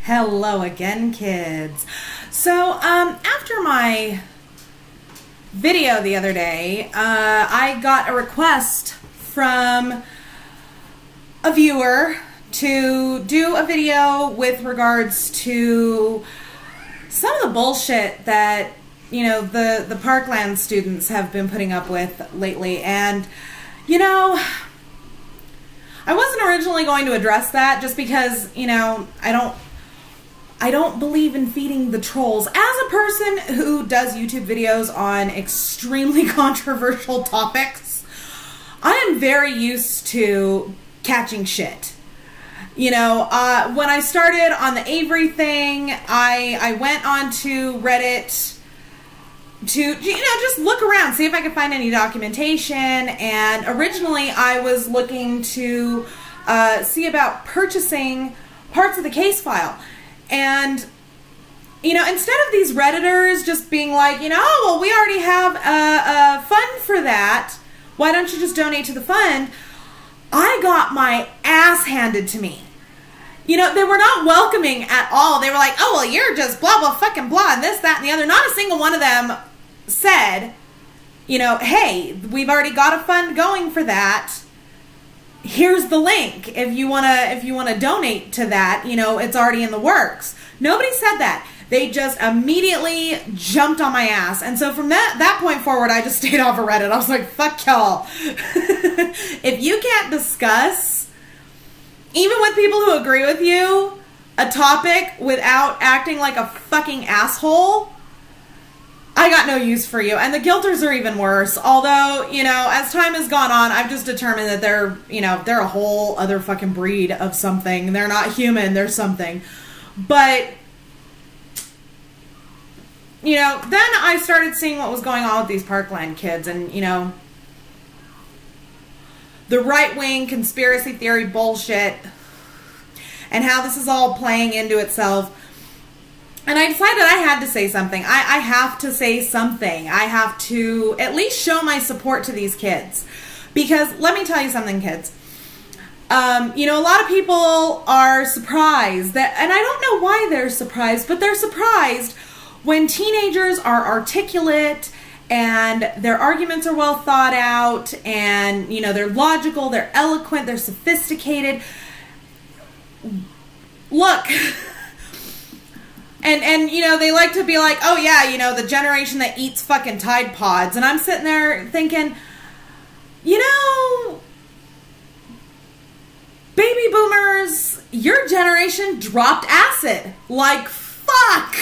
Hello again, kids. So, after my video the other day, I got a request from a viewer to do a video with regards to some of the bullshit that, you know, the Parkland students have been putting up with lately. And, you know, I wasn't originally going to address that just because, you know, I don't believe in feeding the trolls. As a person who does YouTube videos on extremely controversial topics, I am very used to catching shit. You know, when I started on the Avery thing, I went onto Reddit to, you know, just look around, see if I could find any documentation. And originally I was looking to see about purchasing parts of the case file. And, you know, instead of these Redditors just being like, you know, oh, well, we already have a fund for that, why don't you just donate to the fund? I got my ass handed to me. You know, they were not welcoming at all. They were like, oh, well, you're just blah, blah, fucking blah, and this, that, and the other. Not a single one of them said, you know, hey, we've already got a fund going for that. Here's the link if you wanna donate to that. You know, it's already in the works. Nobody said that. They just immediately jumped on my ass. And so from that point forward, I just stayed off of Reddit. I was like, fuck y'all. If you can't discuss, even with people who agree with you, a topic without acting like a fucking asshole, I got no use for you. And the guilters are even worse. Although, you know, as time has gone on, I've just determined that they're, you know, they're a whole other fucking breed of something. They're not human, they're something. But, you know, then I started seeing what was going on with these Parkland kids. And, you know, the right-wing conspiracy theory bullshit and how this is all playing into itself. And I decided I had to say something. I have to say something. I have to at least show my support to these kids. Because let me tell you something, kids. You know, a lot of people are surprised that, and I don't know why they're surprised, but they're surprised when teenagers are articulate and their arguments are well thought out and, you know, they're logical, they're eloquent, they're sophisticated. Look... And, you know, they like to be like, oh, yeah, you know, the generation that eats fucking Tide Pods. And I'm sitting there thinking, you know, baby boomers, your generation dropped acid. Like, fuck.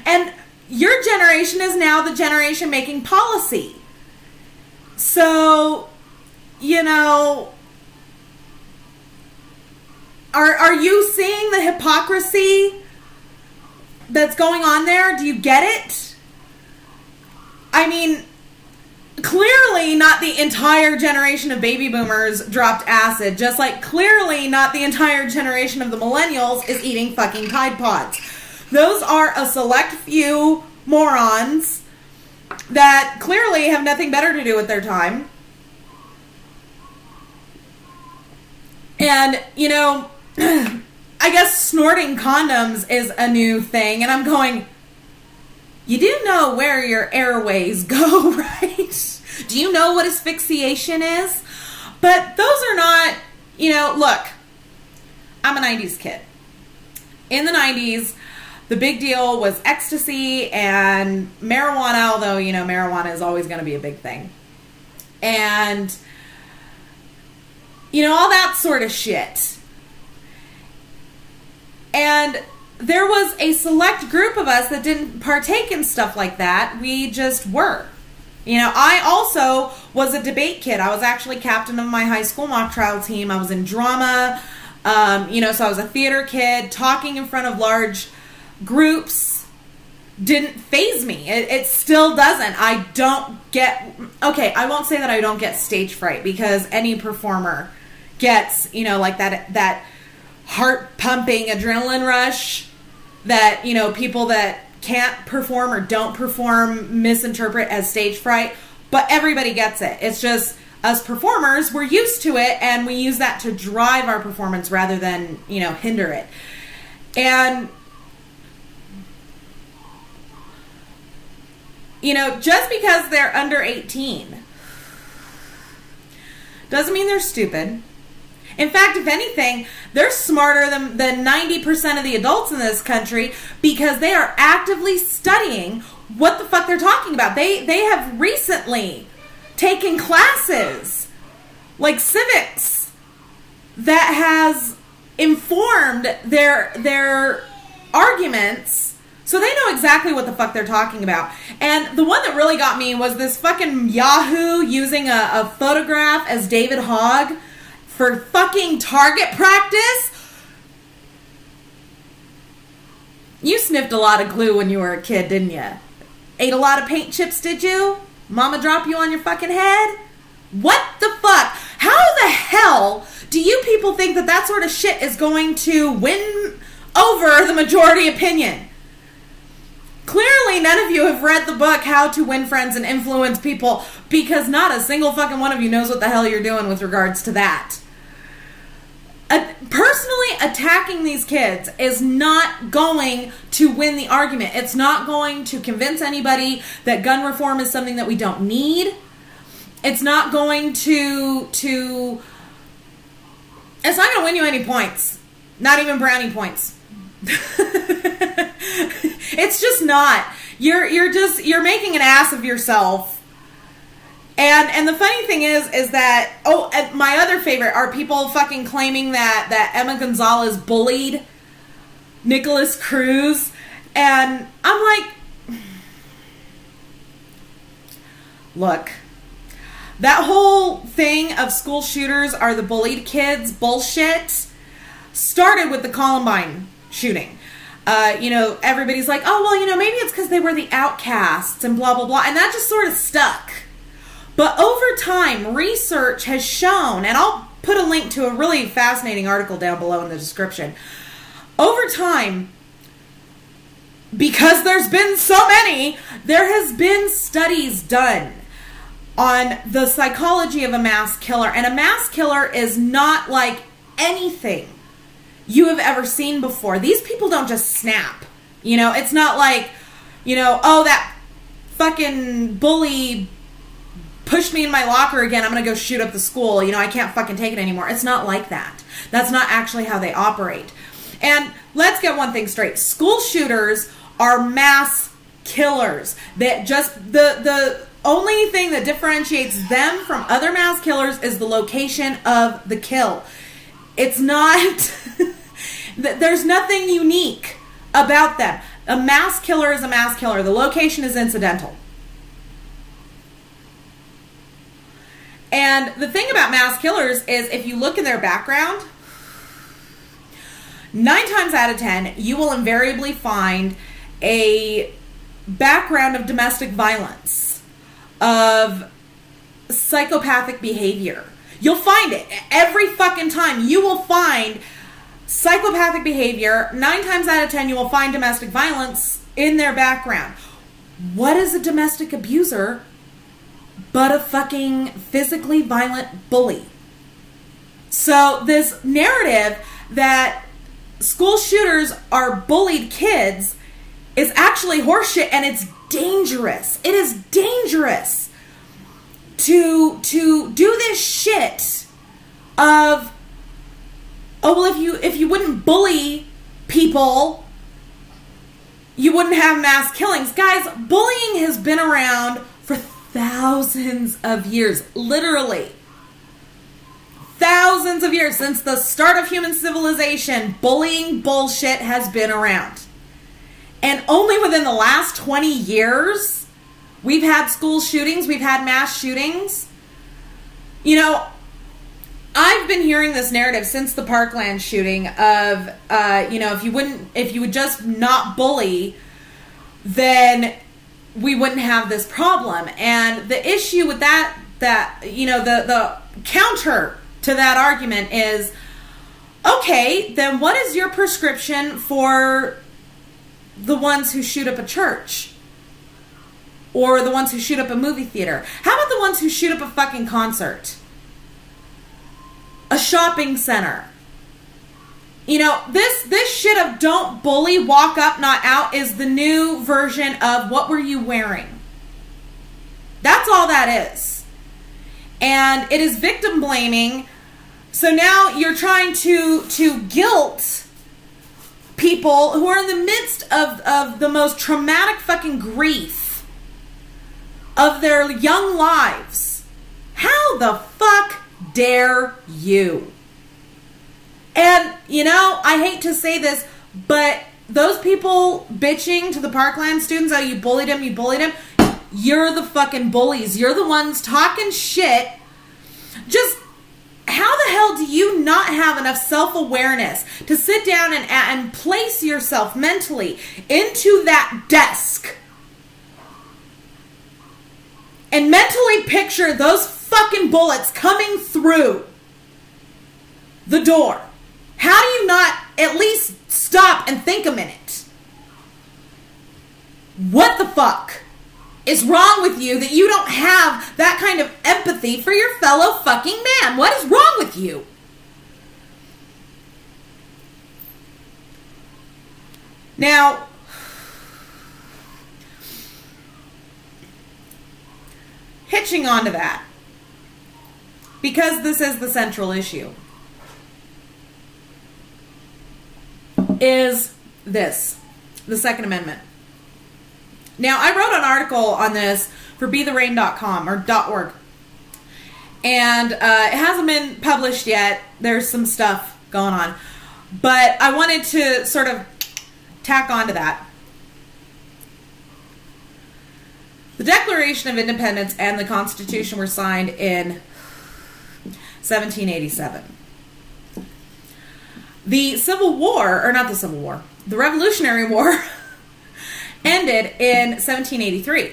And your generation is now the generation making policy. So, you know... Are you seeing the hypocrisy that's going on there? Do you get it? I mean, clearly not the entire generation of baby boomers dropped acid, just like clearly not the entire generation of the millennials is eating fucking Tide Pods. Those are a select few morons that clearly have nothing better to do with their time. And, you know... I guess snorting condoms is a new thing, and I'm going, you do know where your airways go, right? Do you know what asphyxiation is? But those are not, you know, look, I'm a 90s kid. In the 90s, the big deal was ecstasy and marijuana, although, you know, marijuana is always going to be a big thing. And, you know, all that sort of shit. And there was a select group of us that didn't partake in stuff like that. We just were. You know, I also was a debate kid. I was actually captain of my high school mock trial team. I was in drama. You know, so I was a theater kid. Talking in front of large groups didn't faze me. It still doesn't. I don't get... Okay, I won't say that I don't get stage fright, because any performer gets, you know, like that heart-pumping adrenaline rush that, you know, people that can't perform or don't perform misinterpret as stage fright, but everybody gets it. It's just us performers, we're used to it, and we use that to drive our performance rather than, you know, hinder it. And, you know, just because they're under 18 doesn't mean they're stupid. In fact, if anything, they're smarter than 90% of the adults in this country, because they are actively studying what the fuck they're talking about. They have recently taken classes like civics that has informed their arguments, so they know exactly what the fuck they're talking about. And the one that really got me was this fucking Yahoo using a photograph as David Hogg for fucking target practice. You sniffed a lot of glue when you were a kid, didn't you? Ate a lot of paint chips, did you? Mama drop you on your fucking head? What the fuck? How the hell do you people think that that sort of shit is going to win over the majority opinion? Clearly, none of you have read the book, How to Win Friends and Influence People, because not a single fucking one of you knows what the hell you're doing with regards to that. Personally attacking these kids is not going to win the argument. It's not going to convince anybody that gun reform is something that we don't need. It's not going to it's not going to win you any points. Not even brownie points. It's just not. You're making an ass of yourself. And the funny thing is that, oh, and my other favorite are people fucking claiming that Emma Gonzalez bullied Nicholas Cruz. And I'm like, look, that whole thing of school shooters are the bullied kids bullshit started with the Columbine shooting. You know, everybody's like, oh, well, you know, maybe it's because they were the outcasts and blah, blah, blah. And that just sort of stuck. But over time, research has shown, and I'll put a link to a really fascinating article down below in the description. Over time, because there's been so many, there has been studies done on the psychology of a mass killer. And a mass killer is not like anything you have ever seen before. These people don't just snap. You know, it's not like, you know, oh, that fucking bully pushed me in my locker again, I'm going to go shoot up the school. You know, I can't fucking take it anymore. It's not like that. That's not actually how they operate. And let's get one thing straight. School shooters are mass killers. That just the only thing that differentiates them from other mass killers is the location of the kill. It's not, there's nothing unique about them. A mass killer is a mass killer. The location is incidental. And the thing about mass killers is if you look in their background, 9 times out of 10, you will invariably find a background of domestic violence, of psychopathic behavior. You'll find it. Every fucking time you will find psychopathic behavior. 9 times out of 10, you will find domestic violence in their background. What is a domestic abuser but a fucking physically violent bully? So this narrative that school shooters are bullied kids is actually horseshit, and it's dangerous. It is dangerous to do this shit of, oh, well, if you wouldn't bully people, you wouldn't have mass killings. Guys, bullying has been around for thousands of years, literally thousands of years. Since the start of human civilization, bullying bullshit has been around. And only within the last 20 years, we've had school shootings, we've had mass shootings. You know, I've been hearing this narrative since the Parkland shooting of, you know, if you would just not bully, then we wouldn't have this problem. And the issue with that you know, the counter to that argument is, okay, then what is your prescription for the ones who shoot up a church? Or the ones who shoot up a movie theater? How about the ones who shoot up a fucking concert? a shopping center. You know, this shit of don't bully, walk up, not out is the new version of what were you wearing? That's all that is. And it is victim blaming. So now you're trying to guilt people who are in the midst of the most traumatic fucking grief of their young lives. How the fuck dare you? And, you know, I hate to say this, but those people bitching to the Parkland students, oh, you bullied him, you're the fucking bullies. You're the ones talking shit. Just, how the hell do you not have enough self-awareness to sit down and place yourself mentally into that desk and mentally picture those fucking bullets coming through the door? How do you not at least stop and think a minute? What the fuck is wrong with you that you don't have that kind of empathy for your fellow fucking man? What is wrong with you? Now, hitching onto that, because this is the central issue, is this, the Second Amendment. Now, I wrote an article on this for BeTheRain.com or .org. And it hasn't been published yet. There's some stuff going on. But I wanted to sort of tack on to that. The Declaration of Independence and the Constitution were signed in 1787. The Civil War, or not the Civil War, the Revolutionary War ended in 1783.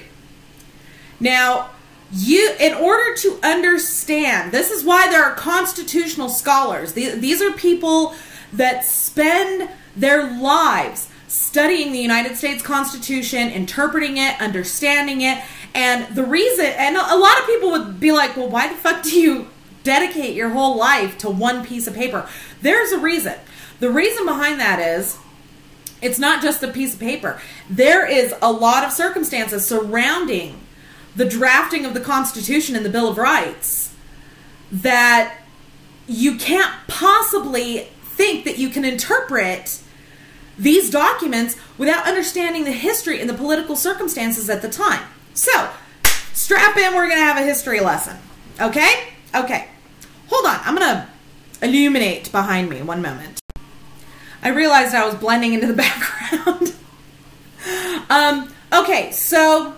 Now, in order to understand, this is why there are constitutional scholars. These are people that spend their lives studying the United States Constitution, interpreting it, understanding it, and the reason, and a lot of people would be like, well, why the fuck do you dedicate your whole life to one piece of paper? There's a reason. The reason behind that is, it's not just a piece of paper. There is a lot of circumstances surrounding the drafting of the Constitution and the Bill of Rights that you can't possibly think that you can interpret these documents without understanding the history and the political circumstances at the time. So, strap in, we're going to have a history lesson. Okay? Okay. Hold on, I'm going to illuminate behind me. One moment. I realized I was blending into the background. Okay, so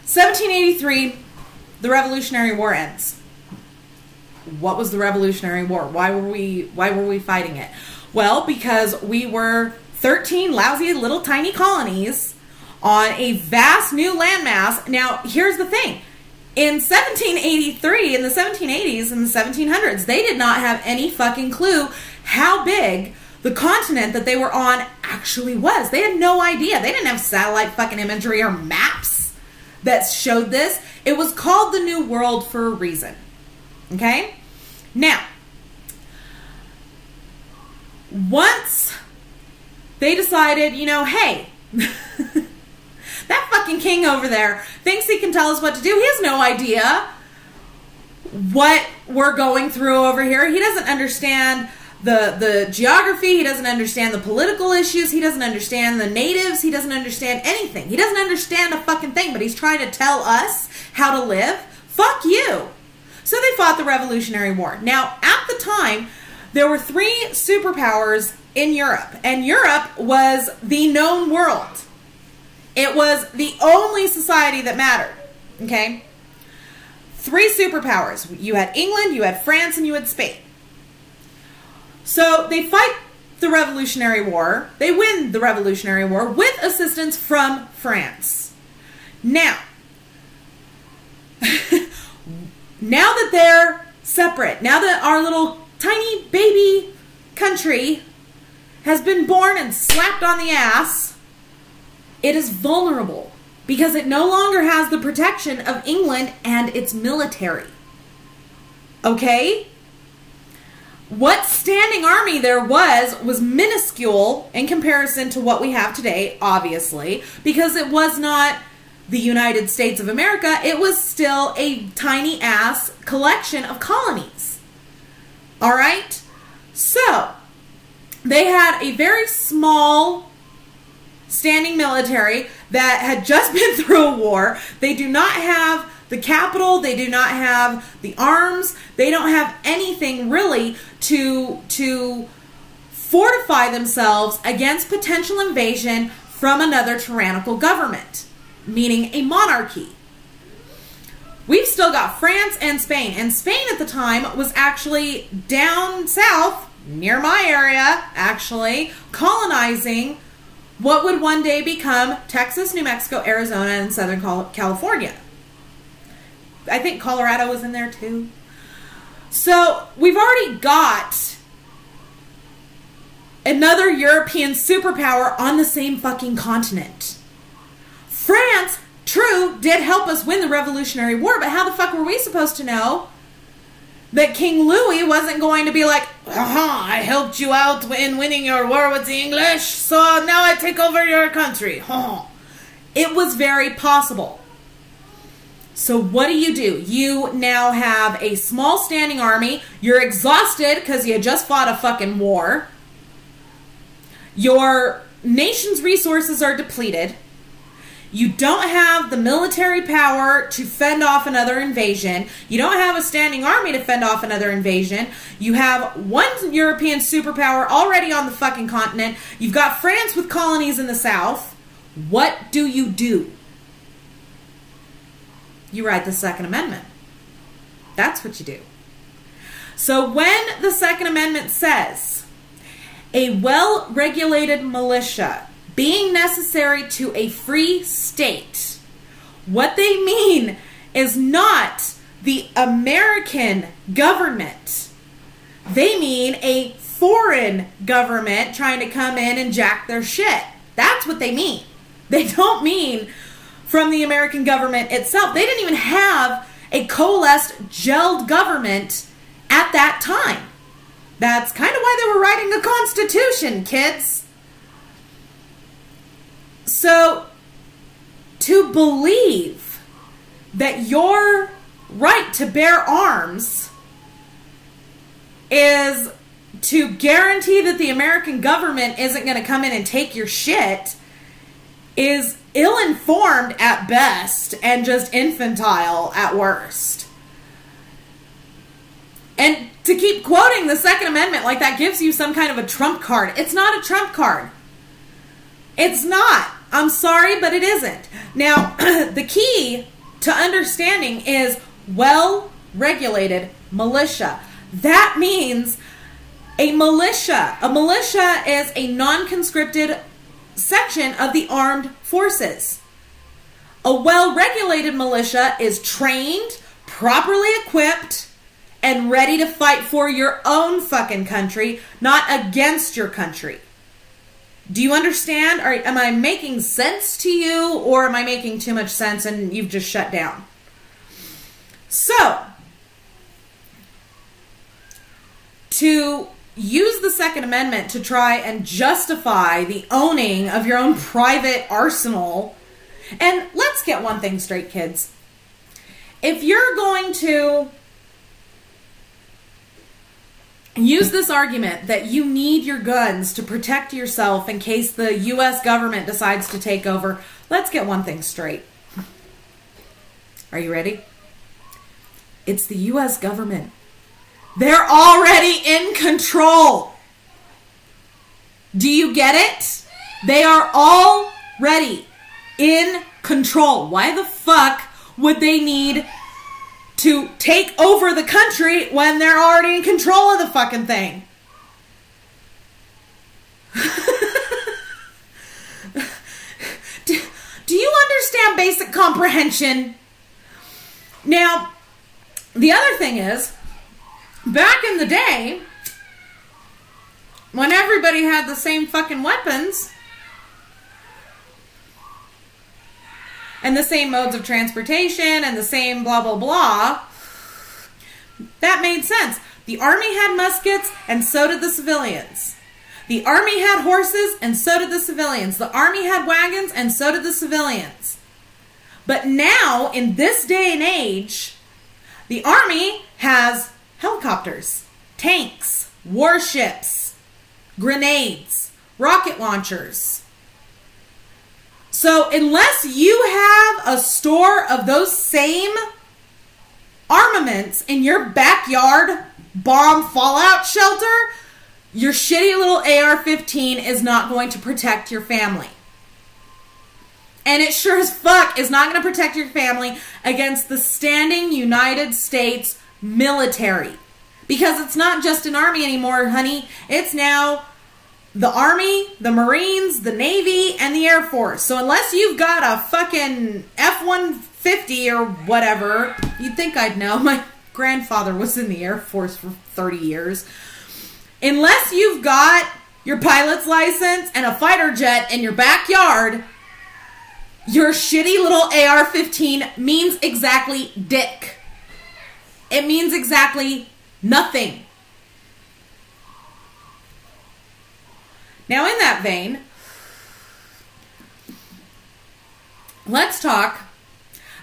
1783, the Revolutionary War ends. What was the Revolutionary War? Why were we fighting it? Well, because we were 13 lousy little tiny colonies on a vast new landmass. Now, here's the thing. In 1783, in the 1780s, and the 1700s, they did not have any fucking clue how big the continent that they were on actually was. They had no idea. They didn't have satellite fucking imagery or maps that showed this. It was called the New World for a reason. Okay? Now, once they decided, you know, hey, that fucking king over there thinks he can tell us what to do. He has no idea what we're going through over here. He doesn't understand the geography. He doesn't understand the political issues. He doesn't understand the natives. He doesn't understand anything. He doesn't understand a fucking thing, but he's trying to tell us how to live. Fuck you. So they fought the Revolutionary War. Now, at the time, there were 3 superpowers in Europe, and Europe was the known world. It was the only society that mattered, okay? 3 superpowers. You had England, you had France, and you had Spain. So they fight the Revolutionary War. They win the Revolutionary War with assistance from France. Now, now that they're separate, now that our little tiny baby country has been born and slapped on the ass, it is vulnerable because it no longer has the protection of England and its military. Okay? what standing army there was minuscule in comparison to what we have today, obviously, because it was not the United States of America. It was still a tiny ass collection of colonies. All right? So, they had a very small standing military that had just been through a war. They do not have the capital. They do not have the arms. They don't have anything really to fortify themselves against potential invasion from another tyrannical government, meaning a monarchy. We've still got France and Spain. And Spain at the time was actually down south, near my area, actually, colonizing what would one day become Texas, New Mexico, Arizona, and Southern California. I think Colorado was in there too. So we've already got another European superpower on the same fucking continent. France, true, did help us win the Revolutionary War, but how the fuck were we supposed to know that King Louis wasn't going to be like, I helped you out in winning your war with the English, so now I take over your country. It was very possible. So what do? You now have a small standing army. You're exhausted because you just fought a fucking war. Your nation's resources are depleted. You don't have the military power to fend off another invasion. You don't have a standing army to fend off another invasion. You have one European superpower already on the fucking continent. You've got France with colonies in the south. What do? You write the Second Amendment. That's what you do. So when the Second Amendment says a well-regulated militia being necessary to a free state, what they mean is not the American government. They mean a foreign government trying to come in and jack their shit. That's what they mean. They don't mean from the American government itself. They didn't even have a coalesced, gelled government at that time. That's kind of why they were writing a constitution, kids. So, to believe that your right to bear arms is to guarantee that the American government isn't going to come in and take your shit is ill-informed at best and just infantile at worst. And to keep quoting the Second Amendment like that gives you some kind of a trump card. It's not a trump card. It's not. I'm sorry, but it isn't. Now, the key to understanding is well-regulated militia. That means a militia. A militia is a non-conscripted section of the armed forces. A well-regulated militia is trained, properly equipped, and ready to fight for your own fucking country, not against your country. Do you understand? Or am I making sense to you, or am I making too much sense and you've just shut down? So, to use the Second Amendment to try and justify the owning of your own private arsenal, and let's get one thing straight, kids. If you're going to use this argument that you need your guns to protect yourself in case the U.S. government decides to take over, let's get one thing straight. Are you ready? It's the U.S. government. They're already in control. Do you get it? They are already in control. Why the fuck would they need to take over the country when they're already in control of the fucking thing? Do you understand basic comprehension? Now, the other thing is, back in the day, when everybody had the same fucking weapons and the same modes of transportation and the same blah, blah, blah, that made sense. The Army had muskets, and so did the civilians. The Army had horses, and so did the civilians. The Army had wagons, and so did the civilians. But now, in this day and age, the Army has helicopters, tanks, warships, grenades, rocket launchers. So unless you have a store of those same armaments in your backyard bomb fallout shelter, your shitty little AR-15 is not going to protect your family. And it sure as fuck is not going to protect your family against the standing United States military. Because it's not just an army anymore, honey. It's now the Army, the Marines, the Navy, and the Air Force. So unless you've got a fucking F-150 or whatever, you'd think I'd know. My grandfather was in the Air Force for 30 years. Unless you've got your pilot's license and a fighter jet in your backyard, your shitty little AR-15 means exactly dick. It means exactly nothing. Now, in that vein, let's talk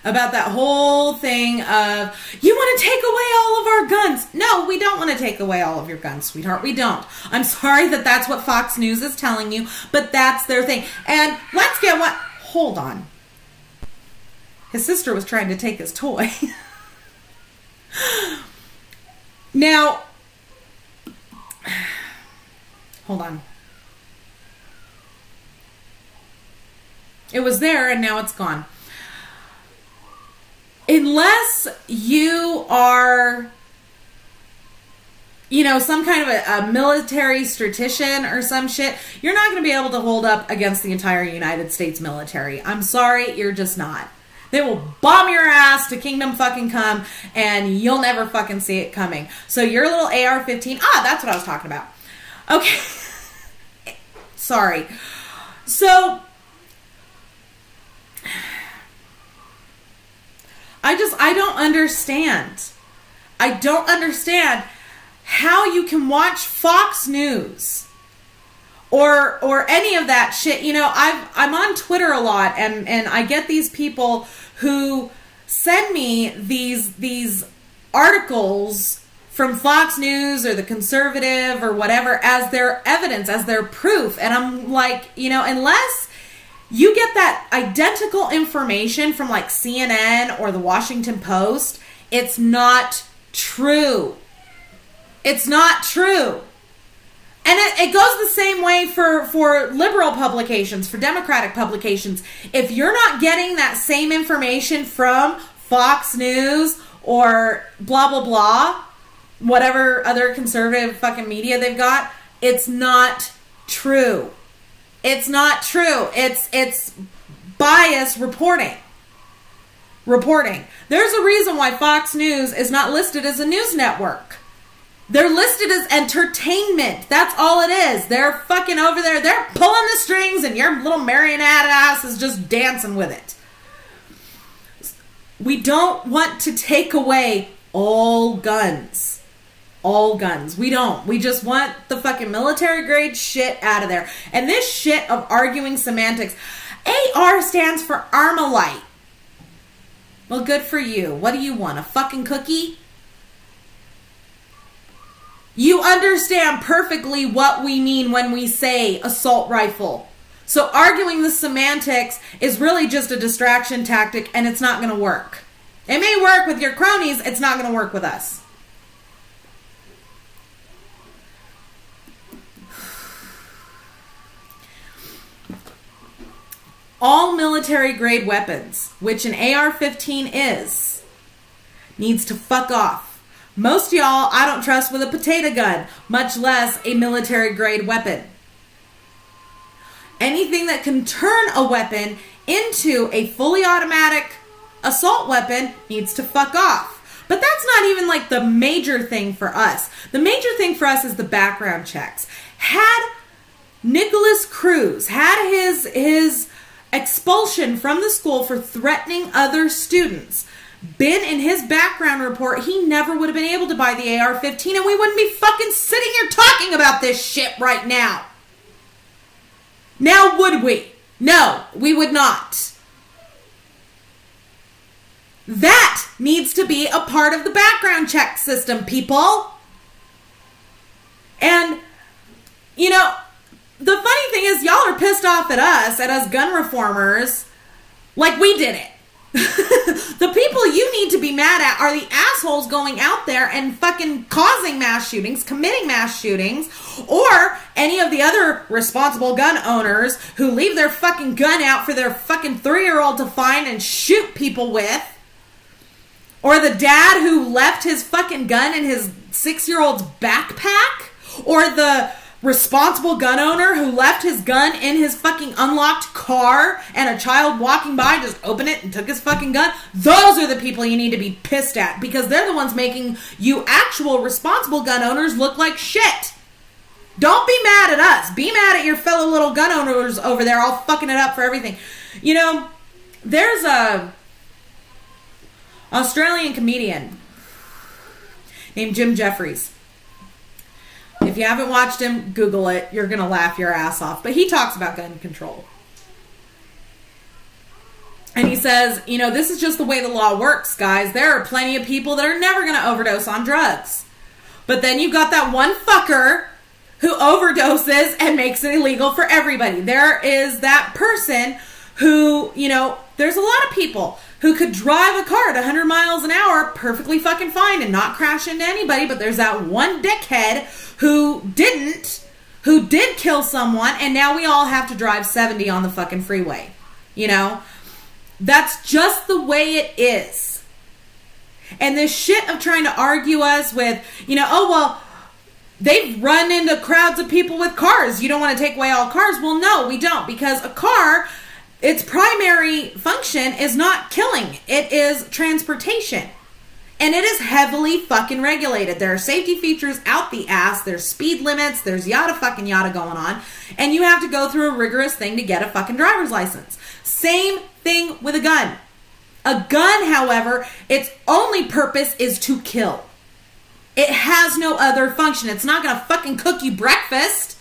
about that whole thing of, you want to take away all of our guns. No, we don't want to take away all of your guns, sweetheart. We don't. I'm sorry that that's what Fox News is telling you, but that's their thing. And let's get what... Hold on. His sister was trying to take his toy. Now, hold on. It was there and now it's gone. Unless you are, you know, some kind of a military statistician or some shit, you're not going to be able to hold up against the entire United States military. I'm sorry, you're just not. They will bomb your ass to kingdom fucking come, and you'll never fucking see it coming. So your little AR-15, that's what I was talking about. Okay. Sorry. So, I don't understand. I don't understand how you can watch Fox News or any of that shit. You know, I'm on Twitter a lot, and I get these people who send me these articles from Fox News or The Conservative or whatever as their evidence, as their proof. And I'm like, you know, unless you get that identical information from like CNN or the Washington Post, it's not true. It's not true. And it goes the same way for liberal publications, for Democratic publications. If you're not getting that same information from Fox News or blah, blah, blah, whatever other conservative fucking media they've got, it's not true. It's not true. It's biased reporting. There's a reason why Fox News is not listed as a news network. They're listed as entertainment. That's all it is. They're fucking over there. They're pulling the strings and your little marionette ass is just dancing with it. We don't want to take away all guns. All guns. We don't. We just want the fucking military grade shit out of there. And this shit of arguing semantics. AR stands for Armalite. Well, good for you. What do you want? A fucking cookie? You understand perfectly what we mean when we say assault rifle. So arguing the semantics is really just a distraction tactic, and it's not going to work. It may work with your cronies. It's not going to work with us. All military grade weapons, which an AR-15 is, needs to fuck off. Most y'all I don't trust with a potato gun, much less a military grade weapon. Anything that can turn a weapon into a fully automatic assault weapon needs to fuck off. But that's not even like the major thing for us. The major thing for us is the background checks. Had Nicholas Cruz had his expulsion from the school for threatening other students been in his background report, he never would have been able to buy the AR-15, and we wouldn't be fucking sitting here talking about this shit right now. Now would we? No, we would not. That needs to be a part of the background check system, people. And, you know, the funny thing is, y'all are pissed off at us gun reformers, like we did it. The people you need to be mad at are the assholes going out there and fucking causing mass shootings, committing mass shootings, or any of the other responsible gun owners who leave their fucking gun out for their fucking 3-year-old to find and shoot people with. Or the dad who left his fucking gun in his 6-year-old's backpack. Or the responsible gun owner who left his gun in his fucking unlocked car and a child walking by just opened it and took his fucking gun. Those are the people you need to be pissed at, because they're the ones making you actual responsible gun owners look like shit. Don't be mad at us. Be mad at your fellow little gun owners over there all fucking it up for everything. You know, there's a Australian comedian named Jim Jeffries. If you haven't watched him, Google it. You're going to laugh your ass off. But he talks about gun control. And he says, you know, this is just the way the law works, guys. There are plenty of people that are never going to overdose on drugs. But then you've got that one fucker who overdoses and makes it illegal for everybody. There is that person who, you know, there's a lot of people who could drive a car at 100 miles an hour perfectly fucking fine and not crash into anybody, but there's that one dickhead who did kill someone, and now we all have to drive 70 on the fucking freeway. You know? That's just the way it is. And this shit of trying to argue us with, you know, oh, well, they've run into crowds of people with cars. You don't want to take away all cars. Well, no, we don't, because a car, its primary function is not killing. It is transportation. And it is heavily fucking regulated. There are safety features out the ass. There's speed limits. There's yada fucking yada going on. And you have to go through a rigorous thing to get a fucking driver's license. Same thing with a gun. A gun, however, its only purpose is to kill. It has no other function. It's not going to fucking cook you breakfast.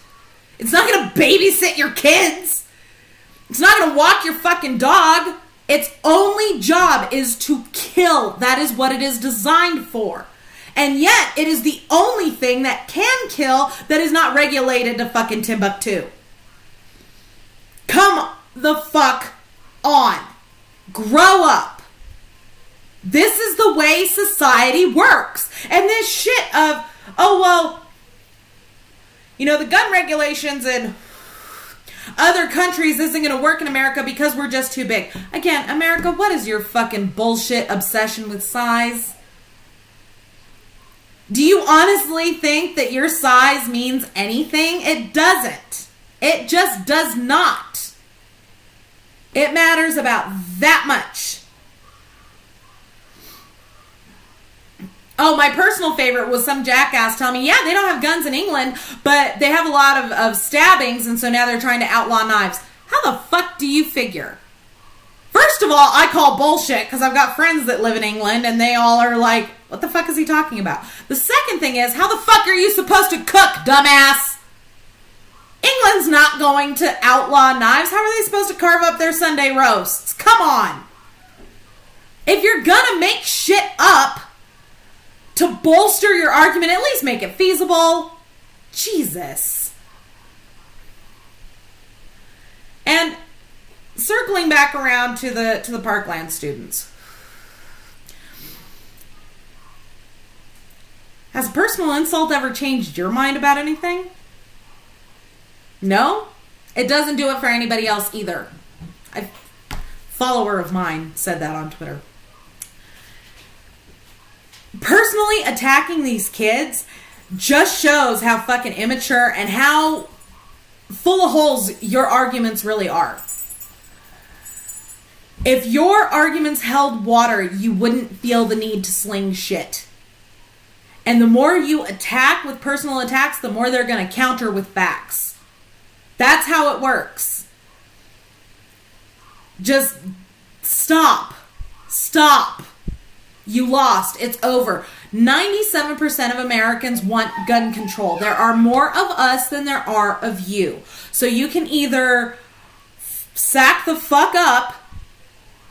It's not going to babysit your kids. It's not going to walk your fucking dog. Its only job is to kill. That is what it is designed for. And yet, it is the only thing that can kill that is not regulated to fucking Timbuktu. Come the fuck on. Grow up. This is the way society works. And this shit of, oh, well, you know, the gun regulations in other countries isn't going to work in America because we're just too big. Again, America, what is your fucking bullshit obsession with size? Do you honestly think that your size means anything? It doesn't. It just does not. It matters about that much. Oh, my personal favorite was some jackass telling me, yeah, they don't have guns in England, but they have a lot of stabbings, and so now they're trying to outlaw knives. How the fuck do you figure? First of all, I call bullshit, because I've got friends that live in England, and they all are like, what the fuck is he talking about? The second thing is, how the fuck are you supposed to cook, dumbass? England's not going to outlaw knives. How are they supposed to carve up their Sunday roasts? Come on. If you're gonna make shit up to bolster your argument, at least make it feasible. Jesus. And circling back around to the Parkland students. Has personal insult ever changed your mind about anything? No? It doesn't do it for anybody else either. A follower of mine said that on Twitter. Personally attacking these kids just shows how fucking immature and how full of holes your arguments really are. If your arguments held water, you wouldn't feel the need to sling shit. And the more you attack with personal attacks, the more they're going to counter with facts. That's how it works. Just stop. Stop. You lost. It's over. 97% of Americans want gun control. There are more of us than there are of you. So you can either sack the fuck up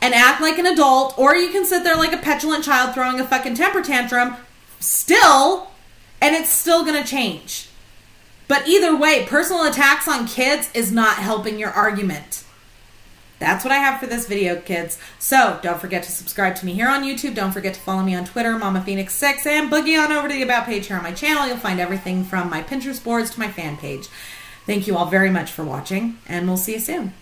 and act like an adult, or you can sit there like a petulant child throwing a fucking temper tantrum still, and it's still going to change. But either way, personal attacks on kids is not helping your argument. That's what I have for this video, kids. So don't forget to subscribe to me here on YouTube. Don't forget to follow me on Twitter, MamaPhoenix6, and boogie on over to the About page here on my channel. You'll find everything from my Pinterest boards to my fan page. Thank you all very much for watching, and we'll see you soon.